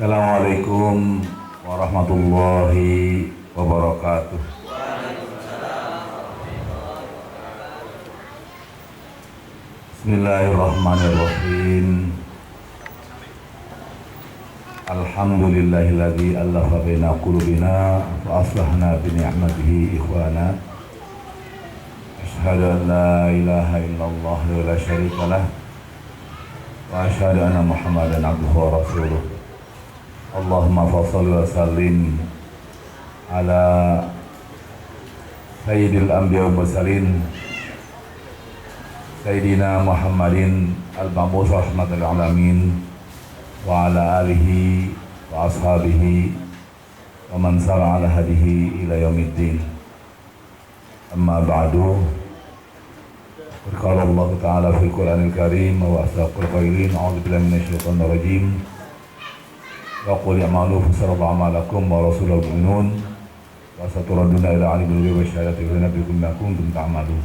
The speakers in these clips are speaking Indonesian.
Assalamualaikum warahmatullahi wabarakatuh. Bismillahirrahmanirrahim. Alhamdulillahilladzi allafa baina qulubina wa aslahna bi ni'matihi ikhwana. Asyhadu an la ilaha illallah wa la syarika lah wa asyhadu anna Muhammadan abduhu wa rasuluh. Allahumma shalli wa sallim ala sayyidil anbiya wal mursalin Sayyidina Muhammadin al-mab'uts rahmatal alamin wa ala alihi wa ashabihi wa man sara ala hadihi ila yaumiddin. Amma ba'du. Qala Allah Ta'ala fil Qur'anil Karim wa asdaqul qailin a'udzu billahi minasyaitonir rajim. Wa qul ya'malu fasarallahu a'malakum wa rasulul mu'minun wa saturaduna ila alimil ghaibi wasyahadati wa nabiyukum ma kuntum ta'malun.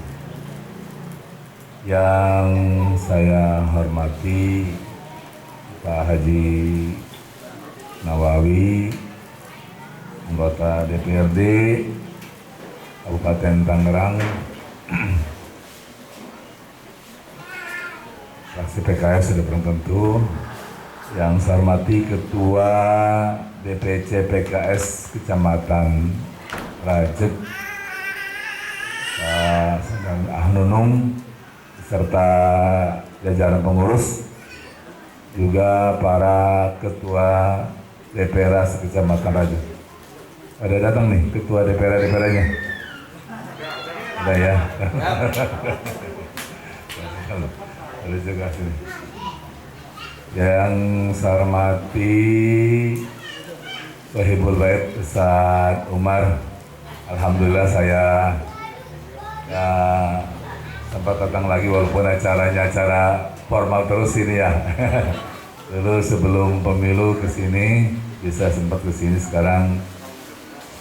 Yang saya hormati Pak Haji Nawawi, anggota DPRD Kabupaten Tangerang, fraksi PKS sudah belum tentu. Yang saya hormati Ketua DPC PKS Kecamatan Rajek, Pak Ahnunung, serta jajaran pengurus, juga para ketua DPR Kecamatan Rajek. Ada datang nih ketua DPR-nya? Ada ya? Ada juga sini. Yang saya hormati Sohibul Bait Ustaz Umar, alhamdulillah saya ya sempat datang lagi walaupun acaranya acara formal terus ini ya. Dulu sebelum pemilu ke sini, bisa sempat ke sini, sekarang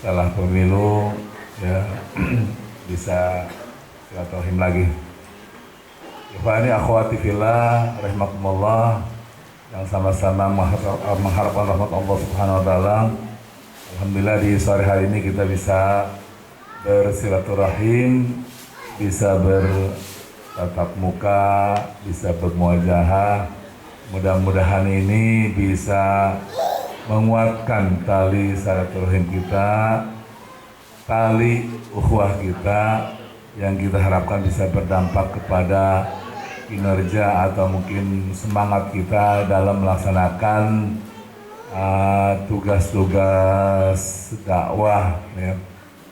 setelah pemilu ya bisa silaturahim lagi. Ikhwani akhwati fillah rahimakumullah, yang sama-sama mengharapkan rahmat Allah Subhanahu wa taala. Alhamdulillah di sore hari ini kita bisa bersilaturahim, bisa bertatap muka, bisa bermuajahah. Mudah-mudahan ini bisa menguatkan tali silaturahim kita, tali ukhuwah kita, yang kita harapkan bisa berdampak kepada kinerja atau mungkin semangat kita dalam melaksanakan tugas-tugas dakwah, ya,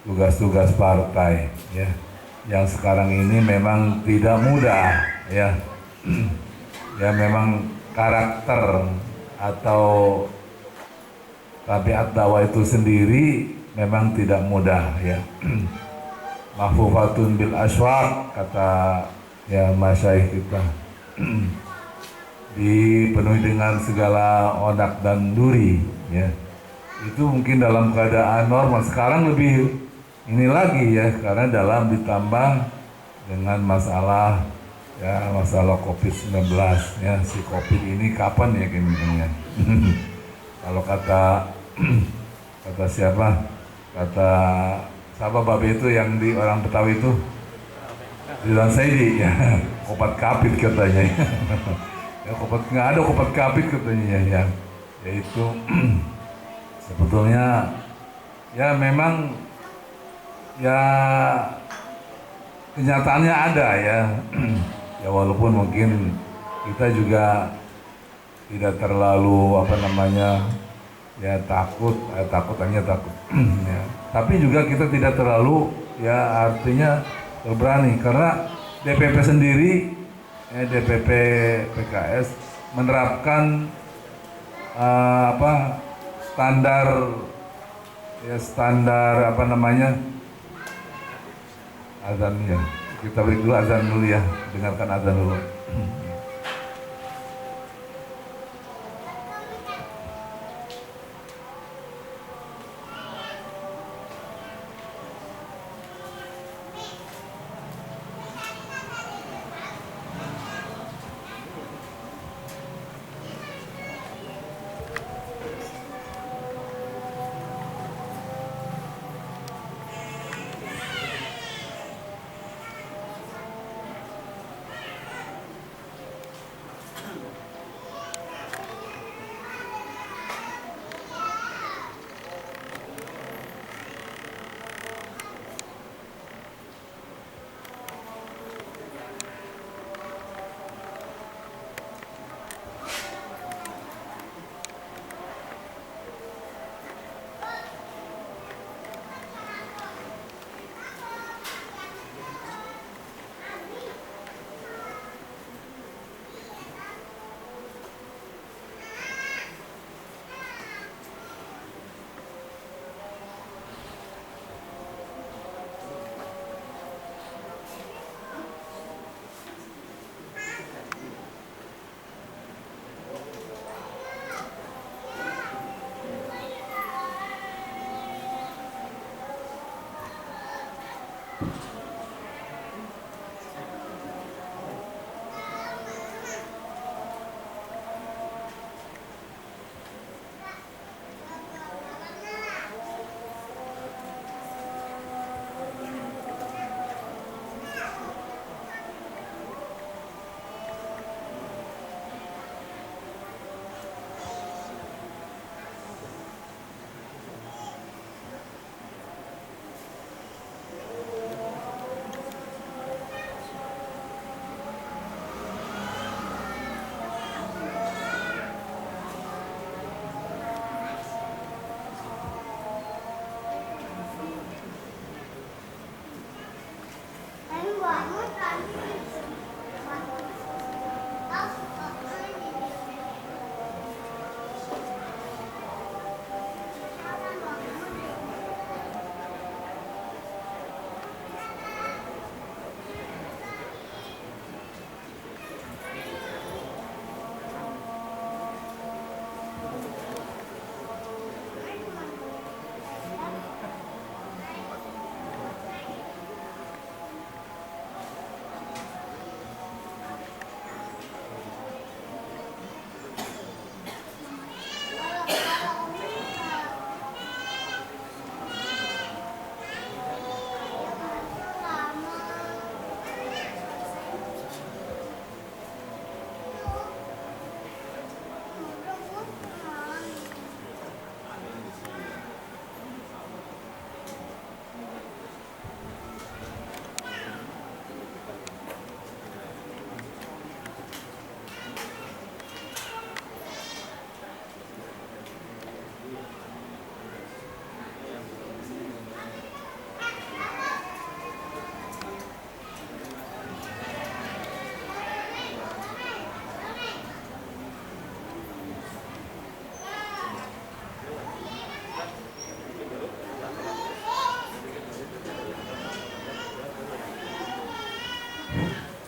tugas-tugas partai, ya, yang sekarang ini memang tidak mudah, ya. Ya memang karakter atau tabiat dakwah itu sendiri memang tidak mudah, ya. Mahfufatun bil aswaq, kata ya masyayikh kita, dipenuhi dengan segala onak dan duri, ya. Itu mungkin dalam keadaan normal. Sekarang lebih ini lagi, ya, karena dalam ditambah dengan masalah COVID-19, ya. Si COVID ini kapan ya kemungkinannya? Kalau kata siapa? Kata sahabat Babe itu yang di orang Betawi itu, Ridwan Saidi, ya, obat kapit katanya. Ya, nggak ada obat kapit katanya, ya. Yaitu sebetulnya ya memang ya kenyataannya ada, ya. Ya walaupun mungkin kita juga tidak terlalu ya takut hanya takut. Ya. Tapi juga kita tidak terlalu, ya, artinya berani, karena DPP sendiri, DPP PKS menerapkan standar azan, ya. Kita beri dulu azan dulu, ya, dengarkan azan dulu.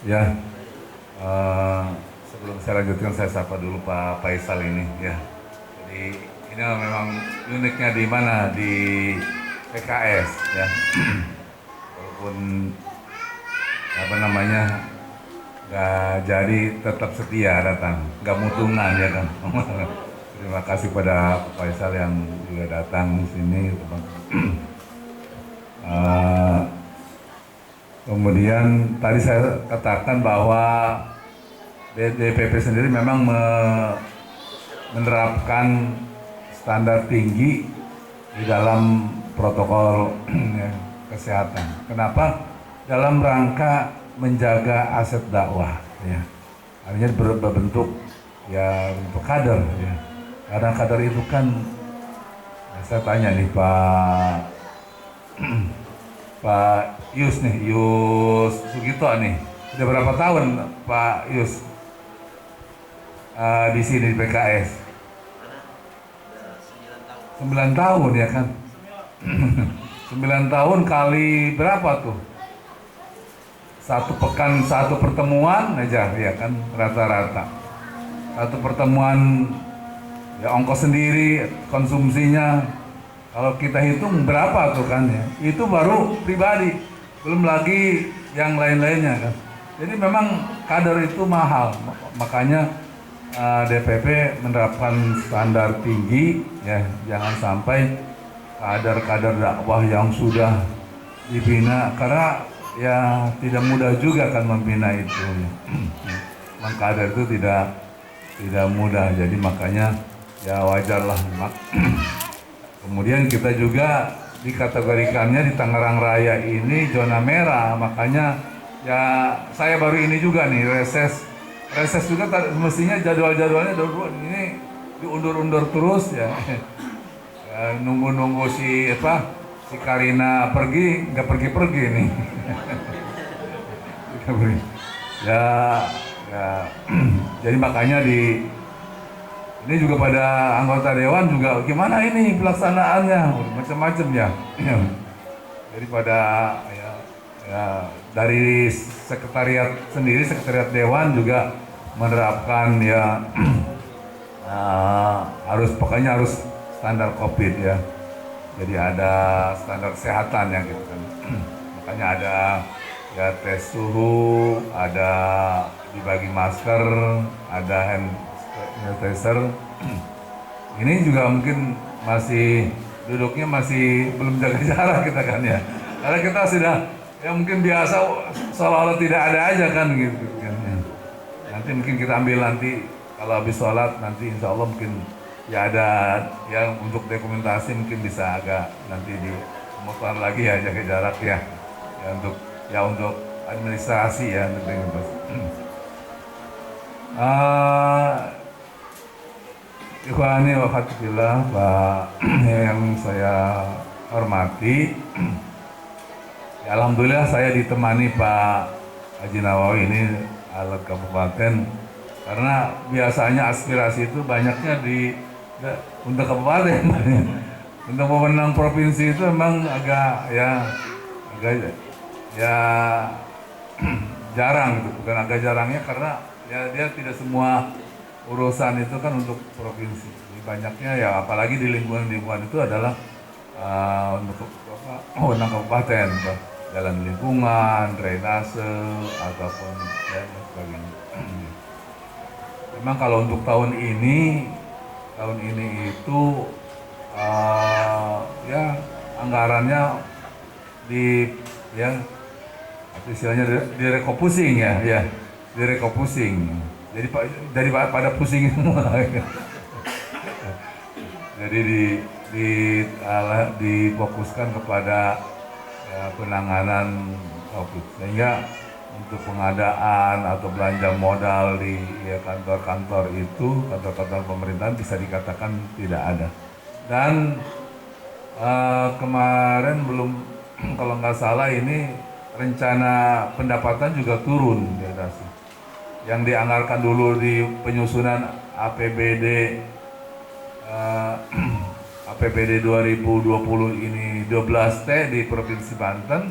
Ya, sebelum saya lanjutkan saya sapa dulu Pak Faisal ini ya. Jadi ini memang uniknya di mana di PKS ya. Walaupun apa namanya nggak jadi tetap setia datang, nggak mutungan ya kan. Terima kasih pada Pak Faisal yang juga datang di sini. Kemudian tadi saya katakan bahwa DPP sendiri memang menerapkan standar tinggi di dalam protokol ya, kesehatan. Kenapa? Dalam rangka menjaga aset dakwah, ya. Artinya berbentuk ya untuk kader, ya. Karena kader itu kan, ya saya tanya nih Pak Yus nih, Yus Sugito nih, sudah berapa tahun Pak Yus di sini di PKS? 9 tahun ya kan? 9 tahun kali berapa tuh? Satu pekan, satu pertemuan aja ya kan rata-rata. Satu pertemuan ya ongkos sendiri, konsumsinya. Kalau kita hitung berapa tuh kan ya, itu baru pribadi, belum lagi yang lain-lainnya kan. Jadi memang kader itu mahal, makanya DPP menerapkan standar tinggi ya, jangan sampai kader-kader dakwah yang sudah dibina, karena ya tidak mudah juga kan membina itu. Memang kader itu tidak mudah, jadi makanya ya wajarlah. Kemudian kita juga dikategorikannya di Tangerang Raya ini zona merah, makanya ya saya baru ini juga nih reses juga mestinya jadwalnya ini diundur-undur terus ya, ya nunggu si Karina pergi, nggak pergi nih. ya jadi makanya ini juga pada anggota dewan juga gimana ini pelaksanaannya, macam-macam ya. Jadi pada ya dari sekretariat dewan juga menerapkan ya pokoknya harus standar COVID ya. Jadi ada standar kesehatan yang gitu kan. Makanya ada ya tes suhu, ada dibagi masker, ada hand sanitizer. Ini juga mungkin duduknya masih belum jaga jarak kita kan ya. Karena kita sudah ya mungkin biasa seolah-olah tidak ada aja kan gitu kan ya. Nanti mungkin kita ambil nanti kalau habis sholat nanti insya Allah mungkin ya ada ya untuk dokumentasi mungkin bisa agak nanti dimutar lagi ya jaga jarak ya. Ya untuk administrasi ya untuk dokumentasi. Ikhwani wa khatifillah, Pak yang saya hormati, ya alhamdulillah saya ditemani Pak Haji Nawawi ini alat kabupaten karena biasanya aspirasi itu banyaknya untuk kabupaten. Untuk pemenang provinsi itu memang agak ya jarang gitu. Bukan agak jarangnya karena ya dia tidak semua urusan itu kan untuk provinsi. Jadi banyaknya ya apalagi di lingkungan itu adalah untuk wewenang kabupaten, jalan lingkungan, drainase ataupun ya, dan sebagainya. Memang kalau untuk tahun ini itu ya anggarannya ya istilahnya direkopusing ya direkopusing. Jadi pada pusing semua. Jadi difokuskan kepada penanganan COVID, sehingga untuk pengadaan atau belanja modal di kantor-kantor pemerintahan bisa dikatakan tidak ada. Dan kemarin belum kalau nggak salah ini rencana pendapatan juga turun di atas. Yang dianggarkan dulu di penyusunan APBD 2020 ini 12T di Provinsi Banten.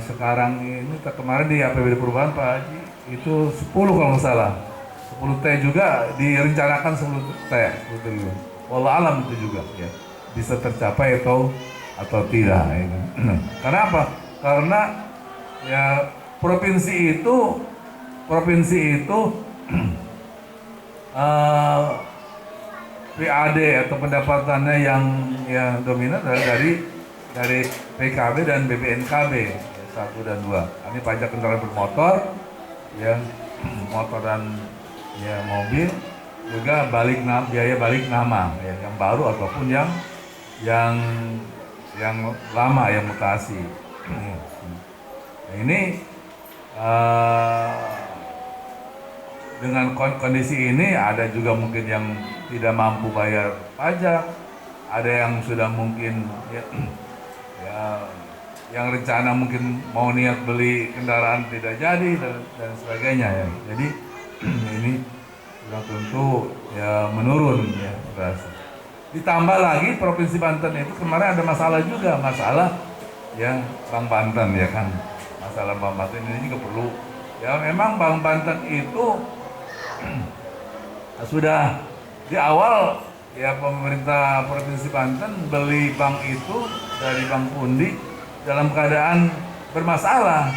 Sekarang ini kemarin di APBD perubahan Pak Haji itu 10 kalau nggak salah, 10 T juga direncanakan 10 T, 10 triliun. Wallah alam itu juga ya bisa tercapai atau tidak. Ya. Karena apa? Karena ya provinsi itu PAD atau pendapatannya yang dominan dari PKB dan BPNKB ya, 1 dan 2. Ini pajak kendaraan bermotor, ya motor dan ya mobil, juga biaya balik nama ya, yang baru ataupun yang lama yang mutasi. Nah, ini dengan kondisi ini ada juga mungkin yang tidak mampu bayar pajak, ada yang sudah mungkin yang rencana mungkin mau niat beli kendaraan tidak jadi dan sebagainya ya. Jadi ini sudah tentu ya menurun ya berasa. Ditambah lagi Provinsi Banten itu kemarin ada masalah ya Bank Banten ya kan. Masalah Bank Banten ini juga perlu ya, memang Bank Banten itu sudah di awal ya pemerintah Provinsi Banten beli bank itu dari Bank Pundi dalam keadaan bermasalah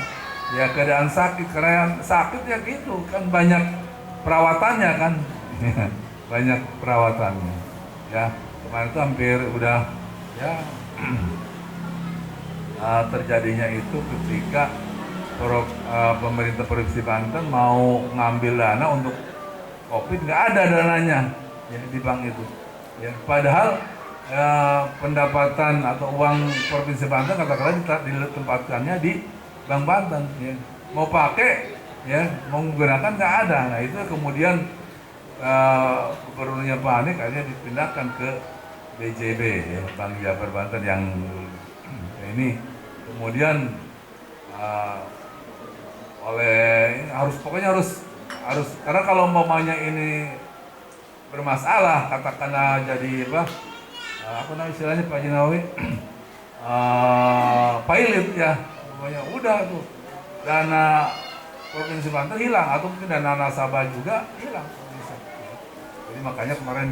ya, keadaan sakit. Karena sakit ya gitu kan, banyak perawatannya kan. Banyak perawatannya ya. Kemarin itu hampir udah ya terjadinya itu ketika pemerintah Provinsi Banten mau ngambil dana untuk COVID, nggak ada dananya ya di bank itu ya, padahal pendapatan atau uang Provinsi Banten katakanlah ditempatkannya di Bank Banten ya. Mau pakai ya, mau menggunakan nggak ada. Nah itu kemudian gubernurnya panik, akhirnya dipindahkan ke BJB ya, Bank Jabar Banten yang ini kemudian pokoknya harus karena kalau umpamanya ini bermasalah, katakanlah jadi apa namanya istilahnya Pak Jinawi, pilot ya, pokoknya udah tuh dana Provinsi Banten hilang, atau mungkin dana nasabah juga hilang bisa. Jadi makanya kemarin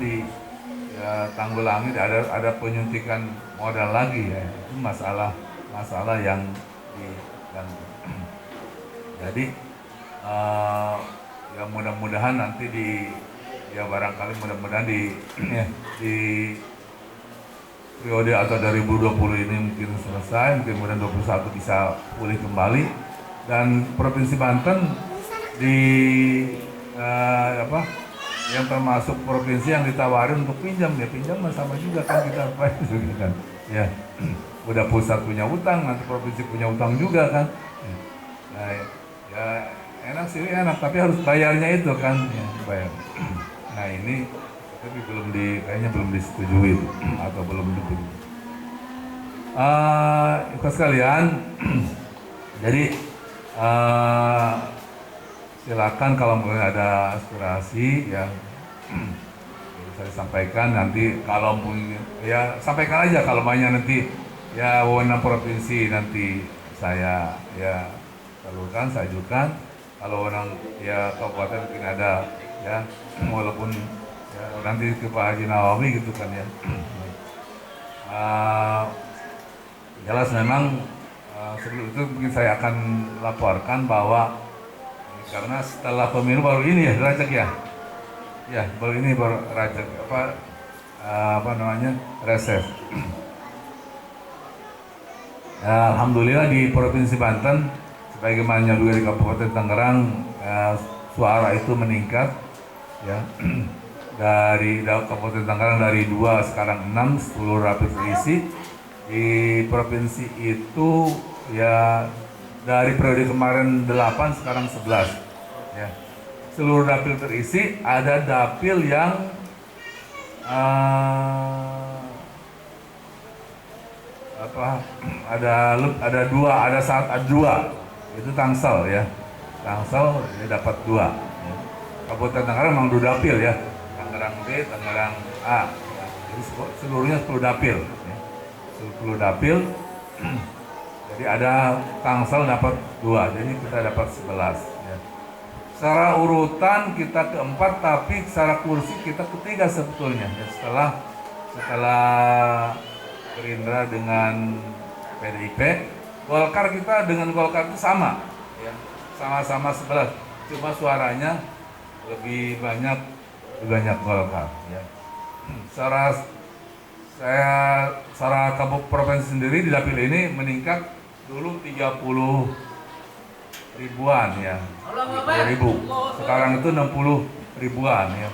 tanggulangi ada penyuntikan modal lagi ya, itu masalah yang jadi ya mudah-mudahan nanti barangkali mudah-mudahan di periode atau 2020 ini mungkin selesai, mungkin kemudian 2021 bisa pulih kembali, dan Provinsi Banten yang termasuk provinsi yang ditawarin untuk pinjam sama juga kan, kita apa itu kan ya, udah pusat punya utang, nanti provinsi punya utang juga kan. Nah ya enak sih enak, tapi harus bayarnya itu kan ya, bayar. Nah ini tapi kayaknya belum disetujui atau belum disetujui. Ikut sekalian, jadi silakan kalau mungkin ada aspirasi ya saya sampaikan nanti kalau mungkin ya sampaikan aja kalau banyak nanti ya wewenang provinsi nanti saya ya salurkan saya ajukan kalau wewenang ya kabupaten mungkin ada ya walaupun ya, nanti ke Pak Haji Nawawi gitu kan ya. Jelas memang sebelum itu mungkin saya akan laporkan bahwa karena setelah pemilu baru ini ya Rajak ya. Ya, baru ini baru Rajak apa namanya? Reses. Ya, alhamdulillah di Provinsi Banten sebagaimana juga di Kabupaten Tangerang suara itu meningkat ya. Dari Kabupaten Tangerang dari 2 sekarang 6 10 dapil terisi. Di provinsi itu ya dari periode kemarin 8 sekarang 11 ya. Seluruh dapil terisi, ada dapil yang ada dua itu Tangsel ya. Tangsel ya dapat 2 ya. Kabupaten Tangerang memang 2 dapil ya, Tangerang B, Tangerang A ya. Jadi seluruhnya 10 dapil ya. 10 dapil jadi ada Tangsel dapat 2, jadi kita dapat 11 ya. Secara urutan kita keempat, tapi secara kursi kita ketiga sebetulnya ya. Setelah Gerindra dengan PDIP, Golkar kita dengan Golkar itu sama ya. Sama-sama 11, cuma suaranya lebih banyak Golkar ya. Secara provinsi sendiri di dapil ini meningkat dulu 30 ribuan ya, 30.000. Sekarang itu 60 ribuan ya.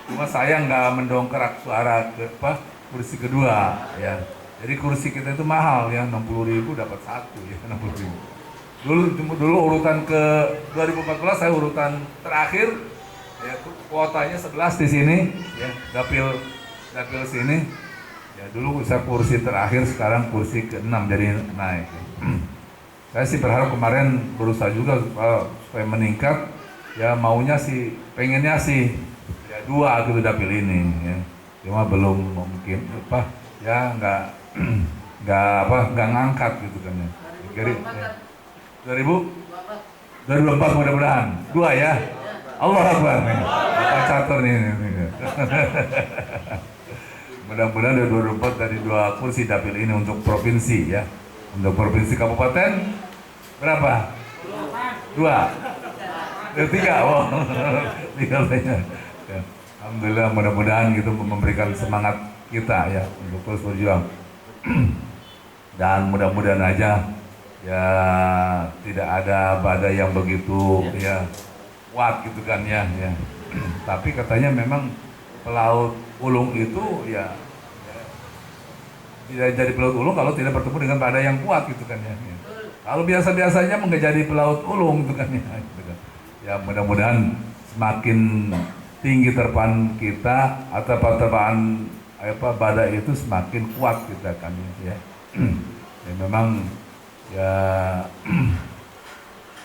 Cuma saya nggak mendongkrak suara ke kursi kedua ya. Jadi kursi kita itu mahal ya, 60.000 dapat 1 ya, 60.000. Dulu urutan ke 2014 saya urutan terakhir ya, kuotanya 11 di sini ya, dapil sini. Ya dulu saya kursi terakhir, sekarang kursi ke-6 jadi naik. Saya sih berharap kemarin berusaha juga supaya meningkat ya, pengennya sih ya 2 gitu dapil ini ya. Cuma belum mungkin ya nggak ngangkat gitu kan ya. Jadi 2024 mudah-mudahan 2 ya. Allah Akbar nih. Pak catur nih. Mudah-mudahan dari 2024 dari 2 kursi dapil ini untuk provinsi ya. Untuk provinsi kabupaten berapa? 2. 3. Wow. 3 banyak. Ya. Alhamdulillah, mudah-mudahan gitu memberikan semangat kita ya untuk terus berjuang. Dan mudah-mudahan aja ya tidak ada badai yang begitu ya kuat gitu kan ya. Tapi katanya memang pelaut Ulung itu ya tidak jadi pelaut Ulung kalau tidak bertemu dengan badai yang kuat gitu kan ya. Kalau biasa-biasanya nggak jadi pelaut Ulung gitu kan ya. Gitu kan. Ya mudah-mudahan semakin tinggi terpaan kita atau terpaan badai itu semakin kuat kita kan ya. Ya memang ya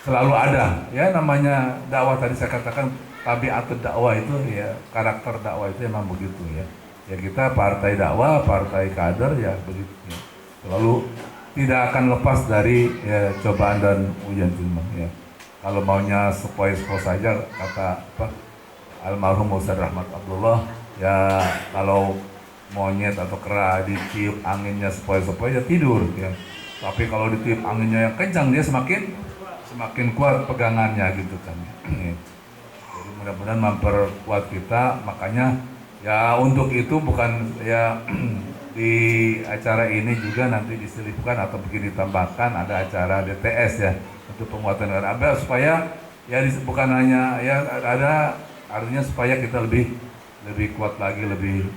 selalu ada ya namanya dakwah, tadi saya katakan tabiat dakwah itu ya, karakter dakwah itu emang begitu ya. Ya kita partai dakwah, partai kader ya begitu ya. Selalu tidak akan lepas dari ya, cobaan dan ujian ya. Kalau maunya sepoi-sepoi saja kata almarhum Ustaz Rahmat Abdullah ya, kalau monyet atau kera ditiup anginnya sepoi-sepoi ya tidur ya. Tapi kalau ditiup anginnya yang kencang dia semakin kuat pegangannya gitu kan. Jadi mudah-mudahan memperkuat kita, makanya ya untuk itu bukan ya di acara ini juga nanti diselipkan atau begini ditambahkan ada acara DTS ya untuk penguatan negara abad, supaya ya bukan hanya ya ada artinya supaya kita lebih kuat lagi, lebih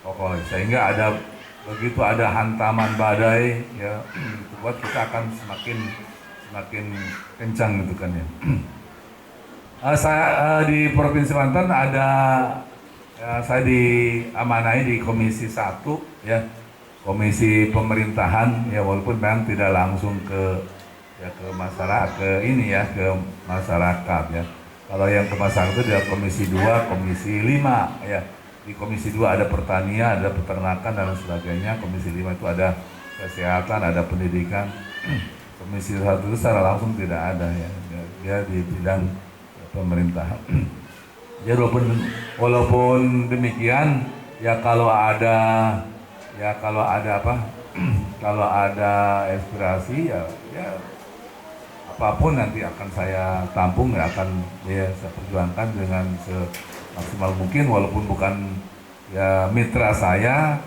kokoh, sehingga begitu ada hantaman badai ya buat kita akan semakin kencang gitu kan ya. Saya di Provinsi Banten saya diamanai di Komisi 1 ya, Komisi Pemerintahan ya, walaupun memang tidak langsung ke masyarakat ke masyarakat ya. Kalau yang pemasangan itu ada komisi 2, komisi 5 ya. Di komisi 2 ada pertanian, ada peternakan dan sebagainya. Komisi 5 itu ada kesehatan, ada pendidikan. Komisi 1 itu secara langsung tidak ada ya. Dia di bidang pemerintah. Jadi walaupun demikian ya kalau ada apa kalau ada inspirasi ya apapun nanti akan saya tampung, ya akan saya perjuangkan dengan semaksimal mungkin, walaupun bukan ya mitra saya,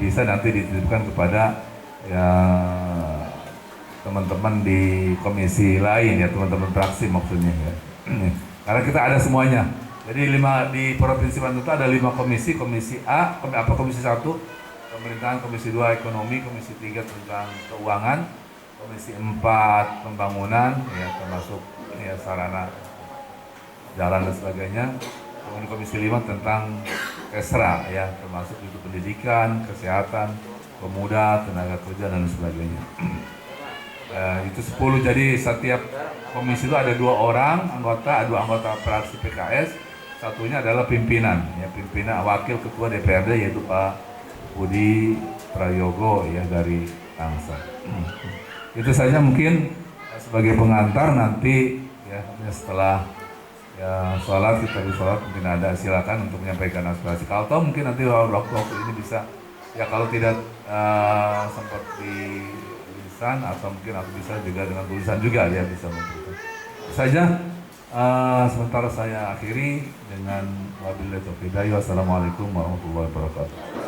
bisa nanti dititipkan kepada ya teman-teman di komisi lain ya, teman-teman fraksi maksudnya ya. Karena kita ada semuanya. Jadi di Provinsi Banten itu ada 5 komisi, komisi A, komisi 1 pemerintahan, komisi 2 ekonomi, komisi 3 tentang keuangan, komisi 4 pembangunan ya termasuk ya sarana jalan dan sebagainya. Kemudian komisi 5 tentang Kesra ya termasuk itu pendidikan, kesehatan, pemuda, tenaga kerja dan sebagainya. Itu 10, jadi setiap komisi itu ada 2 anggota fraksi PKS, satunya adalah pimpinan wakil ketua DPRD yaitu Pak Budi Prayogo ya dari Tangsel. Itu saja mungkin sebagai pengantar, nanti ya setelah ya sholat, kita di sholat mungkin ada, silakan untuk menyampaikan aspirasi. Kalau tahu mungkin nanti waktu ini bisa ya, kalau tidak sempat di lisan atau mungkin aku bisa juga dengan tulisan juga ya bisa memberikan. Saja sementara saya akhiri dengan wabillahi taufiq hidayah. Wassalamualaikum warahmatullahi wabarakatuh.